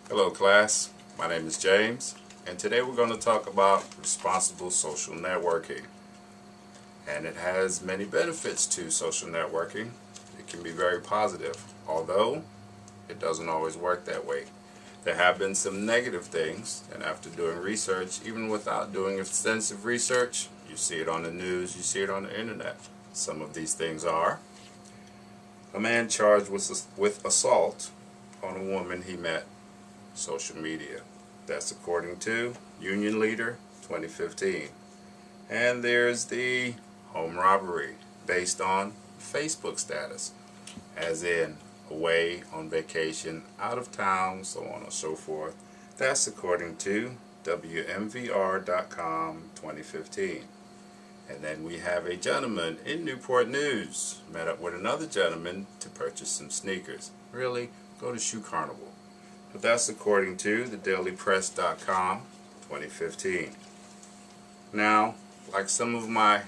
Hello class, my name is James, and today we're going to talk about responsible social networking. And it has many benefits to social networking. It can be very positive, although it doesn't always work that way. There have been some negative things, and after doing research, even without doing extensive research, you see it on the news, you see it on the internet. Some of these things are a man charged with assault on a woman he met social media. That's according to Union Leader 2015. And there's the home robbery based on Facebook status, as in away, on vacation, out of town, so on and so forth. That's according to WMVR.com 2015. And then we have a gentleman in Newport News met up with another gentleman to purchase some sneakers. Really? Go to Shoe Carnival. But that's according to thedailypress.com 2015. Now, like some of my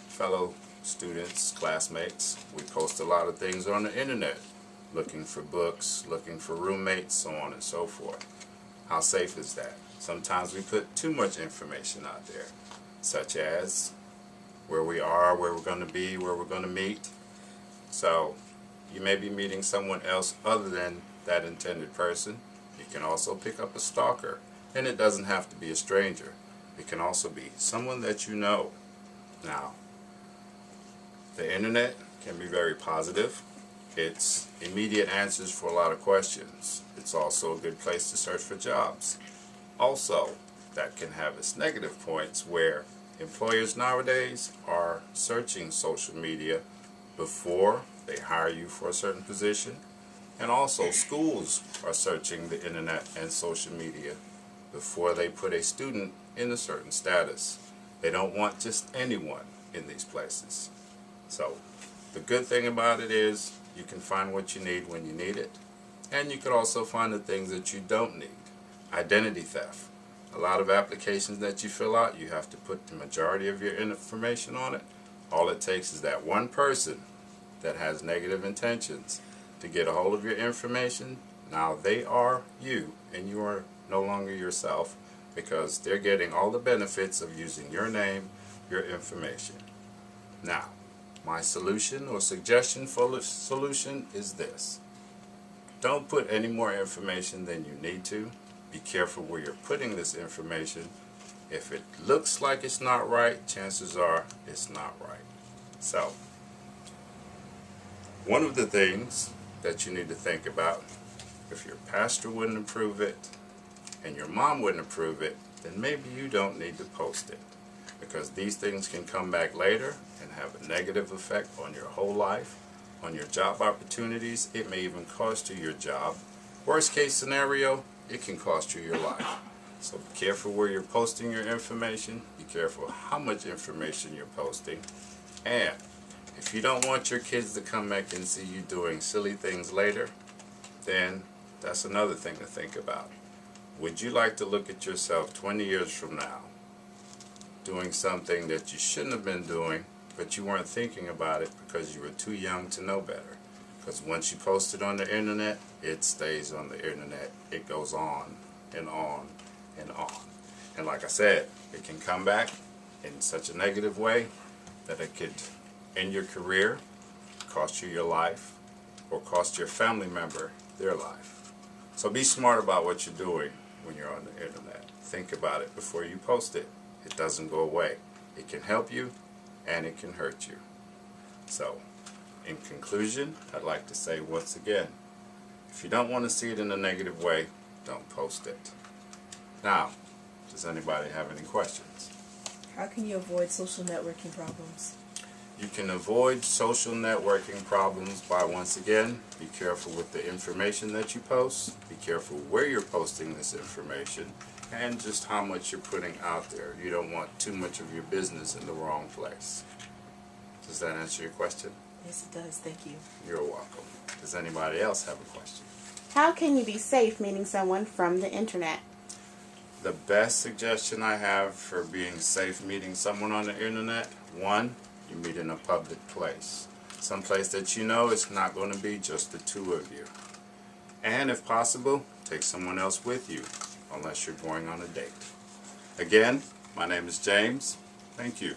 fellow students, classmates, we post a lot of things on the internet, looking for books, looking for roommates, so on and so forth. How safe is that? Sometimes we put too much information out there, such as where we are, where we're going to be, where we're going to meet. So you may be meeting someone else other than that intended person. You can also pick up a stalker, and it doesn't have to be a stranger. It can also be someone that you know. Now, the internet can be very positive. It's immediate answers for a lot of questions. It's also a good place to search for jobs. Also, that can have its negative points where employers nowadays are searching social media before they hire you for a certain position. And also schools are searching the internet and social media before they put a student in a certain status. They don't want just anyone in these places. So the good thing about it is you can find what you need when you need it, and you can also find the things that you don't need. Identity theft. A lot of applications that you fill out, you have to put the majority of your information on it. All it takes is that one person that has negative intentions to get a hold of your information. Now they are you, and you are no longer yourself, because they're getting all the benefits of using your name, your information. Now, my solution or suggestion for the solution is this. Don't put any more information than you need to. Be careful where you're putting this information. If it looks like it's not right, chances are it's not right. So, one of the things that you need to think about, if your pastor wouldn't approve it and your mom wouldn't approve it, then maybe you don't need to post it, because these things can come back later and have a negative effect on your whole life, on your job opportunities. It may even cost you your job. Worst case scenario, it can cost you your life. So be careful where you're posting your information. Be careful how much information you're posting. And if you don't want your kids to come back and see you doing silly things later, then that's another thing to think about. Would you like to look at yourself 20 years from now doing something that you shouldn't have been doing, but you weren't thinking about it because you were too young to know better? Because once you post it on the internet, it stays on the internet. It goes on and on and on. And like I said, it can come back in such a negative way that it could end your career, cost you your life, or cost your family member their life. So be smart about what you're doing when you're on the internet. Think about it before you post it. It doesn't go away. It can help you and it can hurt you. So, in conclusion, I'd like to say once again, if you don't want to see it in a negative way, don't post it. Now, does anybody have any questions? How can you avoid social networking problems? You can avoid social networking problems by, once again, be careful with the information that you post, be careful where you're posting this information, and just how much you're putting out there. You don't want too much of your business in the wrong place. Does that answer your question? Yes, it does. Thank you. You're welcome. Does anybody else have a question? How can you be safe meeting someone from the internet? The best suggestion I have for being safe meeting someone on the internet, one, you meet in a public place. Someplace that you know it's not going to be just the two of you. And if possible, take someone else with you unless you're going on a date. Again, my name is James. Thank you.